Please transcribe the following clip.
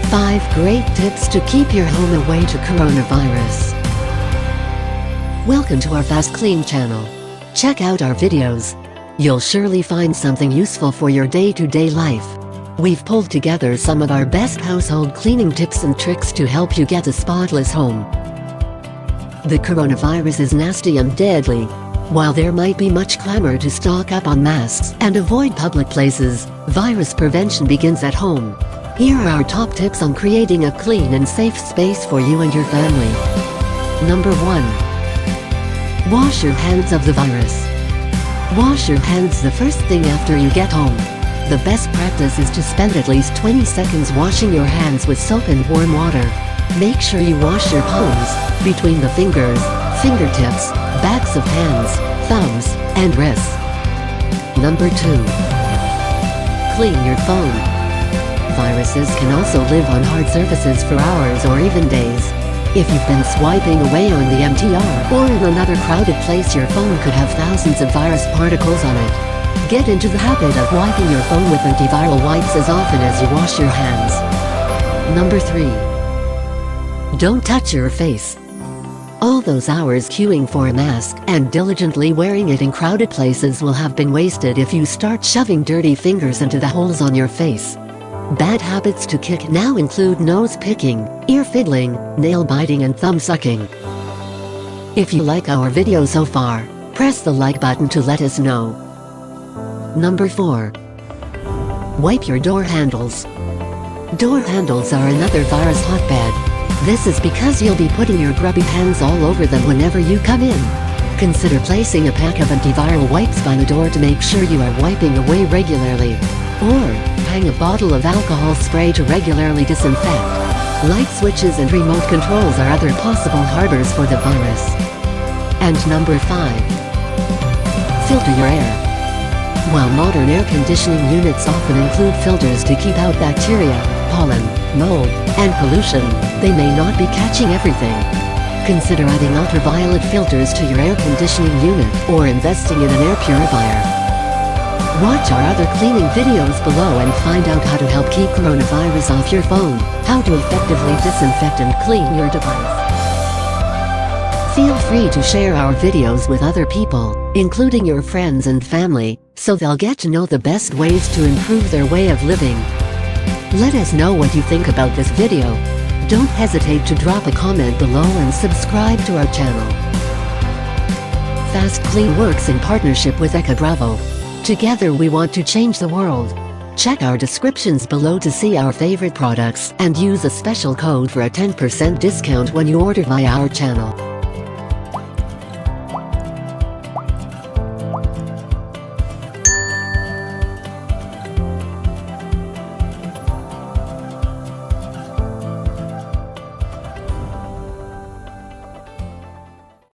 5 great tips to keep your home away to coronavirus. Welcome to our FastKlean channel. Check out our videos. You'll surely find something useful for your day-to-day life. We've pulled together some of our best household cleaning tips and tricks to help you get a spotless home. The coronavirus is nasty and deadly. While there might be much clamor to stock up on masks and avoid public places, virus prevention begins at home. Here are our top tips on creating a clean and safe space for you and your family. Number 1. Wash your hands of the virus. Wash your hands the first thing after you get home. The best practice is to spend at least 20 seconds washing your hands with soap and warm water. Make sure you wash your palms, between the fingers, fingertips, backs of hands, thumbs, and wrists. Number 2. Clean your phone. Viruses can also live on hard surfaces for hours or even days. If you've been swiping away on the MTR or in another crowded place, your phone could have thousands of virus particles on it. Get into the habit of wiping your phone with antiviral wipes as often as you wash your hands. Number 3. Don't touch your face. All those hours queuing for a mask and diligently wearing it in crowded places will have been wasted if you start shoving dirty fingers into the holes on your face. Bad habits to kick now include nose picking, ear fiddling, nail biting, and thumb sucking. If you like our video so far, press the like button to let us know. Number 4. Wipe your door handles. Door handles are another virus hotbed. This is because you'll be putting your grubby hands all over them whenever you come in. Consider placing a pack of antiviral wipes by the door to make sure you are wiping away regularly. Or, hang a bottle of alcohol spray to regularly disinfect. Light switches and remote controls are other possible harbors for the virus. And number 5. Filter your air. While modern air conditioning units often include filters to keep out bacteria, pollen, mold, and pollution, they may not be catching everything. Consider adding ultraviolet filters to your air conditioning unit or investing in an air purifier. Watch our other cleaning videos below and find out how to help keep coronavirus off your phone, how to effectively disinfect and clean your device. Feel free to share our videos with other people, including your friends and family, so they'll get to know the best ways to improve their way of living. Let us know what you think about this video. Don't hesitate to drop a comment below and subscribe to our channel. FastKlean works in partnership with EcoBravo. Together we want to change the world. Check our descriptions below to see our favorite products and use a special code for a 10% discount when you order via our channel.